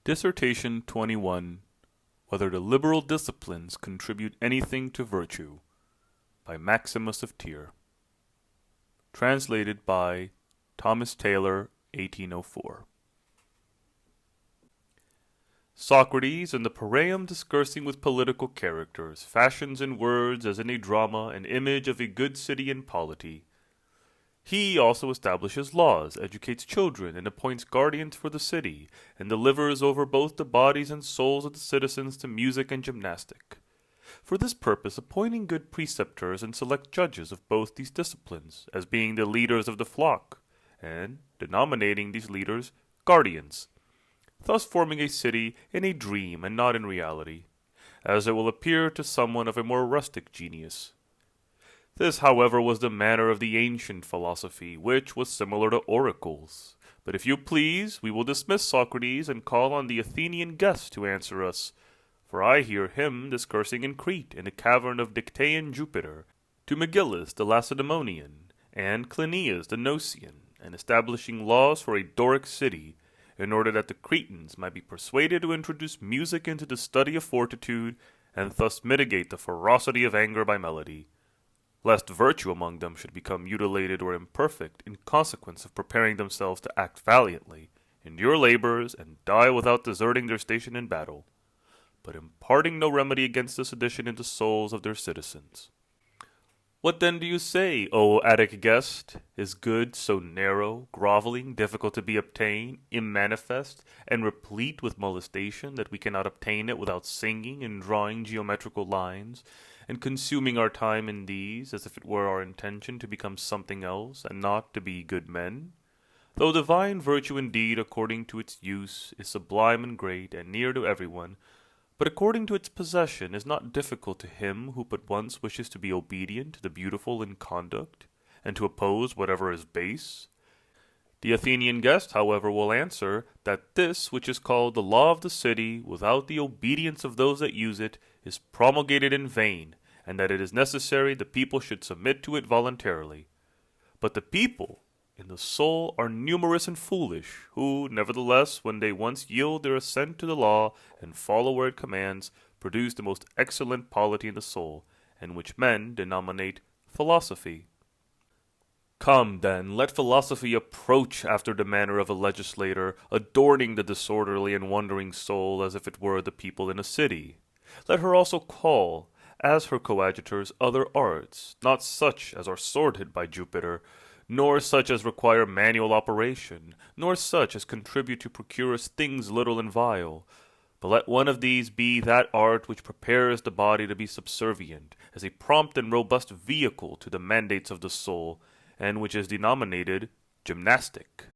Dissertation 21. Whether the liberal disciplines contribute anything to virtue, by Maximus of Tyre. Translated by Thomas Taylor, 1804. Socrates, in the Paraeum discoursing with political characters, fashions in words, as in a drama, an image of a good city and polity. He also establishes laws, educates children, and appoints guardians for the city, and delivers over both the bodies and souls of the citizens to music and gymnastic. For this purpose appointing good preceptors and select judges of both these disciplines, as being the leaders of the flock, and denominating these leaders guardians, thus forming a city in a dream and not in reality, as it will appear to someone of a more rustic genius. This, however, was the manner of the ancient philosophy, which was similar to oracles. But if you please, we will dismiss Socrates and call on the Athenian guest to answer us, for I hear him discoursing in Crete in the cavern of Dictaean Jupiter, to Megillus the Lacedaemonian, and Cleinias the Nocian, and establishing laws for a Doric city, in order that the Cretans might be persuaded to introduce music into the study of fortitude, and thus mitigate the ferocity of anger by melody, lest virtue among them should become mutilated or imperfect in consequence of preparing themselves to act valiantly, endure labors, and die without deserting their station in battle, but imparting no remedy against the sedition into souls of their citizens. What then do you say, O Attic guest? Is good so narrow, groveling, difficult to be obtained, immanifest, and replete with molestation that we cannot obtain it without singing and drawing geometrical lines, and consuming our time in these, as if it were our intention to become something else, and not to be good men? Though divine virtue indeed, according to its use, is sublime and great, and near to everyone, but according to its possession is not difficult to him who but once wishes to be obedient to the beautiful in conduct, and to oppose whatever is base. The Athenian guest, however, will answer that this which is called the law of the city, without the obedience of those that use it, is promulgated in vain, and that it is necessary the people should submit to it voluntarily. But the people in the soul are numerous and foolish, who, nevertheless, when they once yield their assent to the law, and follow where it commands, produce the most excellent polity in the soul, and which men denominate philosophy. Come, then, let philosophy approach after the manner of a legislator, adorning the disorderly and wandering soul as if it were the people in a city. Let her also call, as her coadjutors, other arts, not such as are sordid by Jupiter, nor such as require manual operation, nor such as contribute to procure us things little and vile. But let one of these be that art which prepares the body to be subservient, as a prompt and robust vehicle to the mandates of the soul, and which is denominated gymnastic.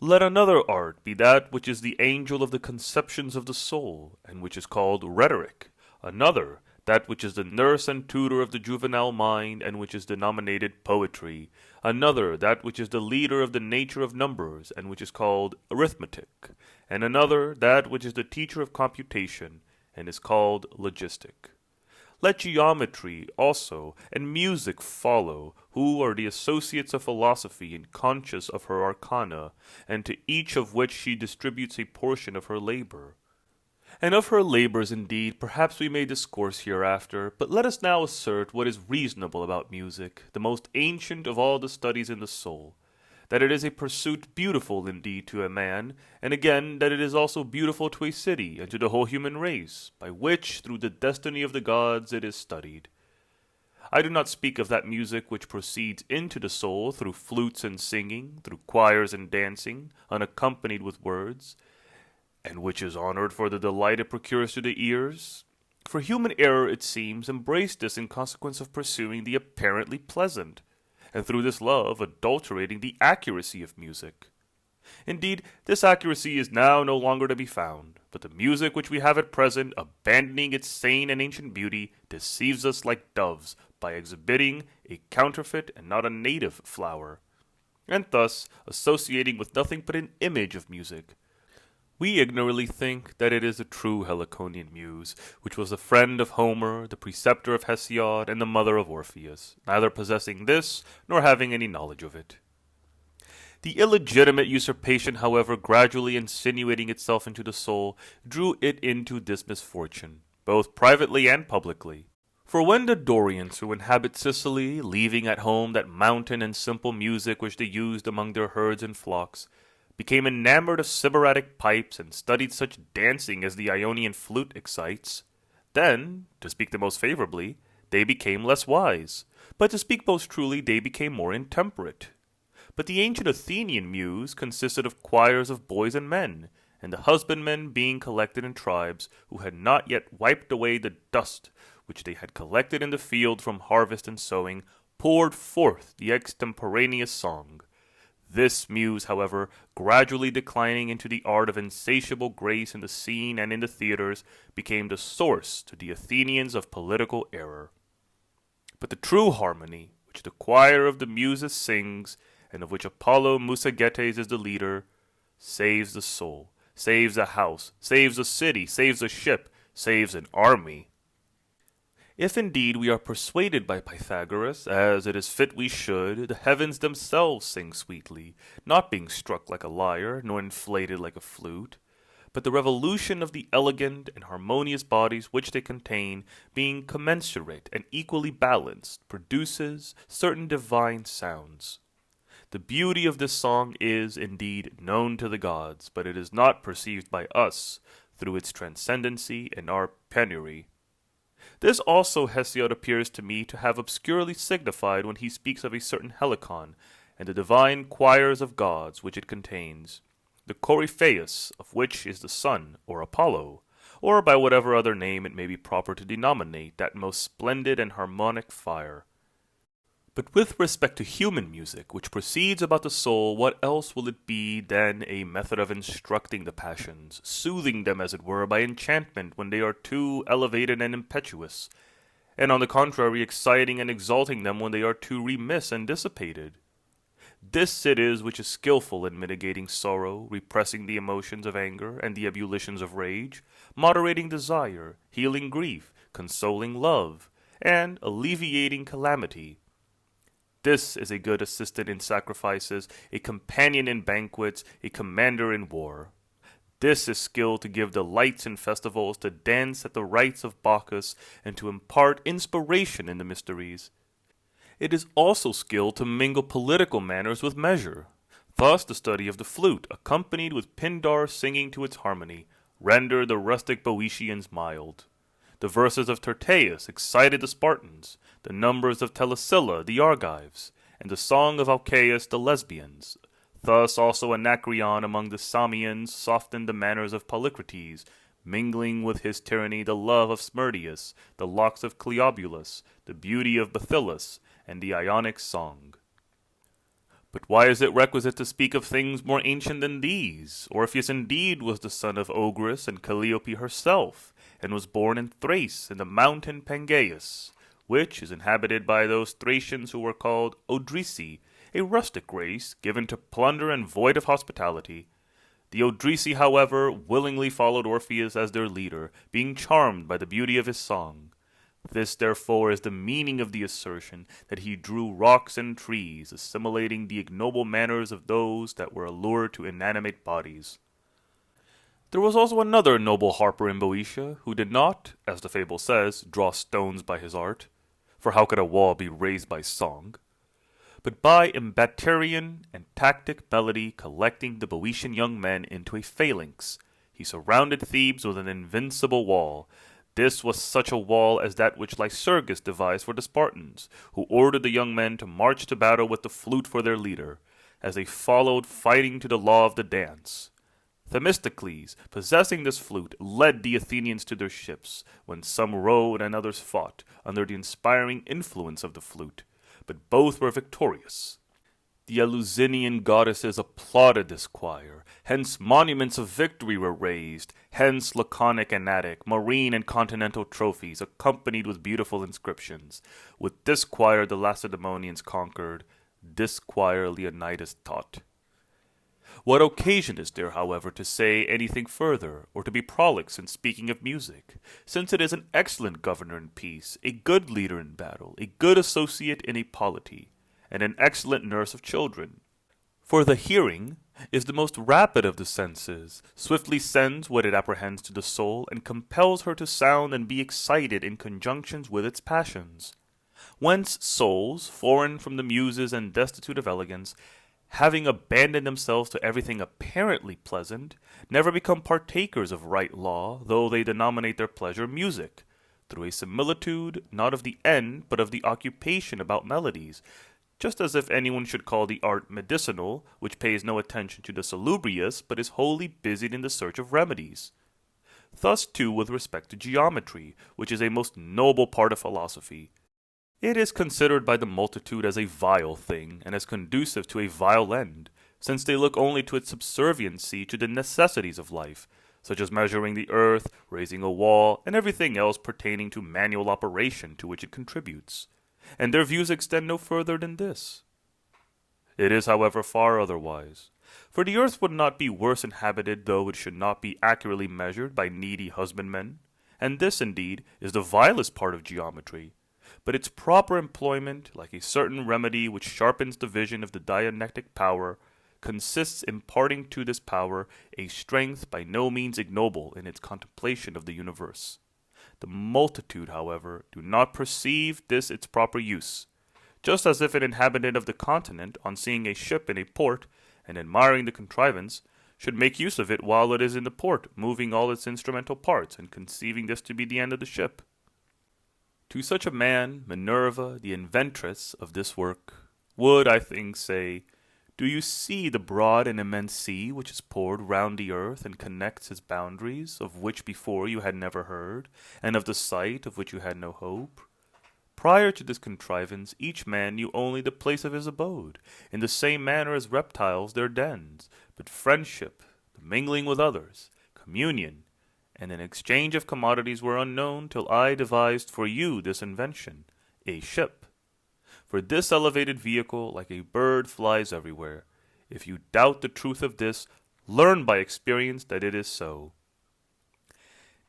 Let another art be that which is the angel of the conceptions of the soul, and which is called rhetoric. Another, that which is the nurse and tutor of the juvenile mind, and which is denominated poetry. Another, that which is the leader of the nature of numbers, and which is called arithmetic. And another, that which is the teacher of computation, and is called logistic. Let geometry also and music follow, who are the associates of philosophy and conscious of her arcana, and to each of which she distributes a portion of her labor. And of her labors, indeed, perhaps we may discourse hereafter, but let us now assert what is reasonable about music, the most ancient of all the studies in the soul, that it is a pursuit beautiful indeed to a man, and again that it is also beautiful to a city and to the whole human race, by which, through the destiny of the gods, it is studied. I do not speak of that music which proceeds into the soul through flutes and singing, through choirs and dancing, unaccompanied with words, and which is honored for the delight it procures to the ears. For human error, it seems, embraced this in consequence of pursuing the apparently pleasant, and through this love adulterating the accuracy of music. Indeed, this accuracy is now no longer to be found, but the music which we have at present, abandoning its sane and ancient beauty, deceives us like doves, by exhibiting a counterfeit and not a native flower, and thus associating with nothing but an image of music. We ignorantly think that it is the true Heliconian muse, which was the friend of Homer, the preceptor of Hesiod, and the mother of Orpheus, neither possessing this nor having any knowledge of it. The illegitimate usurpation, however, gradually insinuating itself into the soul, drew it into this misfortune, both privately and publicly. For when the Dorians who inhabit Sicily, leaving at home that mountain and simple music which they used among their herds and flocks, became enamored of Sybaritic pipes and studied such dancing as the Ionian flute excites, then, to speak the most favorably, they became less wise, but to speak most truly, they became more intemperate. But the ancient Athenian muse consisted of choirs of boys and men, and the husbandmen being collected in tribes who had not yet wiped away the dust which they had collected in the field from harvest and sowing, poured forth the extemporaneous song. This muse, however, gradually declining into the art of insatiable grace in the scene and in the theatres, became the source to the Athenians of political error. But the true harmony, which the choir of the Muses sings, and of which Apollo Musagetes is the leader, saves the soul, saves a house, saves a city, saves a ship, saves an army. If indeed we are persuaded by Pythagoras, as it is fit we should, the heavens themselves sing sweetly, not being struck like a lyre, nor inflated like a flute, but the revolution of the elegant and harmonious bodies which they contain, being commensurate and equally balanced, produces certain divine sounds. The beauty of this song is, indeed, known to the gods, but it is not perceived by us through its transcendency and our penury. This also Hesiod appears to me to have obscurely signified when he speaks of a certain Helicon, and the divine choirs of gods which it contains, the Coryphaeus of which is the sun, or Apollo, or by whatever other name it may be proper to denominate that most splendid and harmonic fire. But with respect to human music, which proceeds about the soul, what else will it be than a method of instructing the passions, soothing them as it were by enchantment when they are too elevated and impetuous, and on the contrary exciting and exalting them when they are too remiss and dissipated? This it is which is skilful in mitigating sorrow, repressing the emotions of anger and the ebullitions of rage, moderating desire, healing grief, consoling love, and alleviating calamity. This is a good assistant in sacrifices, a companion in banquets, a commander in war. This is skill to give delights in festivals, to dance at the rites of Bacchus, and to impart inspiration in the mysteries. It is also skill to mingle political manners with measure. Thus the study of the flute, accompanied with Pindar singing to its harmony, rendered the rustic Boeotians mild. The verses of Tyrtaeus excited the Spartans, the numbers of Telesilla the Argives, and the song of Alcaeus the Lesbians. Thus also Anacreon among the Samians softened the manners of Polycrates, mingling with his tyranny the love of Smyrdius, the locks of Cleobulus, the beauty of Bathyllus, and the Ionic song. But why is it requisite to speak of things more ancient than these? Orpheus indeed was the son of Ogris and Calliope herself, and was born in Thrace in the mountain Pangaeus, which is inhabited by those Thracians who were called Odrysi, a rustic race, given to plunder and void of hospitality. The Odrysi, however, willingly followed Orpheus as their leader, being charmed by the beauty of his song. This, therefore, is the meaning of the assertion that he drew rocks and trees, assimilating the ignoble manners of those that were allured to inanimate bodies. There was also another noble harper in Boeotia, who did not, as the fable says, draw stones by his art, for how could a wall be raised by song? But by imbaterian and tactic melody collecting the Boeotian young men into a phalanx, he surrounded Thebes with an invincible wall. This was such a wall as that which Lycurgus devised for the Spartans, who ordered the young men to march to battle with the flute for their leader, as they followed fighting to the law of the dance. Themistocles, possessing this flute, led the Athenians to their ships, when some rowed and others fought, under the inspiring influence of the flute, but both were victorious. The Eleusinian goddesses applauded this choir, hence monuments of victory were raised, hence laconic and Attic, marine and continental trophies, accompanied with beautiful inscriptions. With this choir the Lacedaemonians conquered, this choir Leonidas taught. What occasion is there, however, to say anything further, or to be prolix in speaking of music, since it is an excellent governor in peace, a good leader in battle, a good associate in a polity, and an excellent nurse of children? For the hearing is the most rapid of the senses, swiftly sends what it apprehends to the soul, and compels her to sound and be excited in conjunctions with its passions. Whence souls, foreign from the muses and destitute of elegance, having abandoned themselves to everything apparently pleasant, never become partakers of right law, though they denominate their pleasure music, through a similitude not of the end, but of the occupation about melodies, just as if anyone should call the art medicinal, which pays no attention to the salubrious, but is wholly busied in the search of remedies. Thus too with respect to geometry, which is a most noble part of philosophy. It is considered by the multitude as a vile thing, and as conducive to a vile end, since they look only to its subserviency to the necessities of life, such as measuring the earth, raising a wall, and everything else pertaining to manual operation to which it contributes. And their views extend no further than this. It is, however, far otherwise. For the earth would not be worse inhabited though it should not be accurately measured by needy husbandmen, and this, indeed, is the vilest part of geometry. But its proper employment, like a certain remedy which sharpens the vision of the dialectic power, consists in imparting to this power a strength by no means ignoble in its contemplation of the universe. The multitude, however, do not perceive this its proper use, just as if an inhabitant of the continent, on seeing a ship in a port, and admiring the contrivance, should make use of it while it is in the port, moving all its instrumental parts, and conceiving this to be the end of the ship. To such a man, Minerva, the inventress of this work, would, I think, say, "Do you see the broad and immense sea which is poured round the earth and connects its boundaries, of which before you had never heard, and of the sight of which you had no hope? Prior to this contrivance, each man knew only the place of his abode, in the same manner as reptiles their dens, but friendship, the mingling with others, communion, and an exchange of commodities were unknown till I devised for you this invention, a ship. For this elevated vehicle, like a bird, flies everywhere. If you doubt the truth of this, learn by experience that it is so.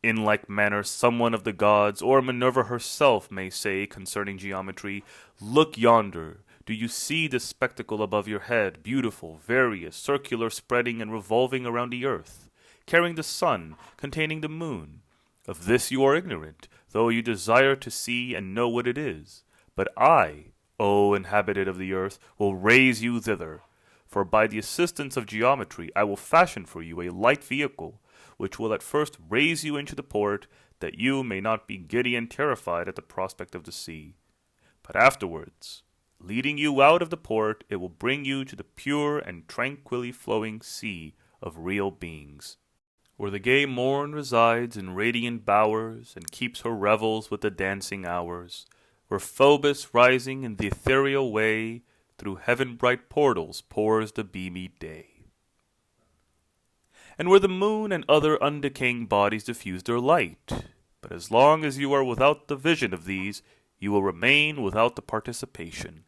In like manner, someone of the gods, or Minerva herself, may say concerning geometry, "Look yonder. Do you see this spectacle above your head, beautiful, various, circular, spreading and revolving around the earth, carrying the sun, containing the moon? Of this you are ignorant, though you desire to see and know what it is. But I, O inhabitant of the earth, will raise you thither. For by the assistance of geometry I will fashion for you a light vehicle, which will at first raise you into the port, that you may not be giddy and terrified at the prospect of the sea. But afterwards, leading you out of the port, it will bring you to the pure and tranquilly flowing sea of real beings, where the gay morn resides in radiant bowers, and keeps her revels with the dancing hours, where Phoebus, rising in the ethereal way, through heaven-bright portals pours the beamy day. And where the moon and other undecaying bodies diffuse their light. But as long as you are without the vision of these, you will remain without the participation,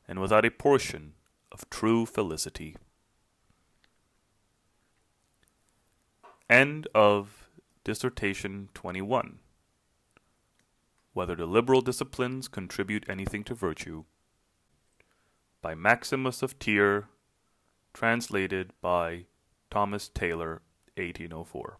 and without a portion of true felicity." End of Dissertation 21. Whether the liberal disciplines contribute anything to virtue, by Maximus of Tyre, translated by Thomas Taylor, 1804.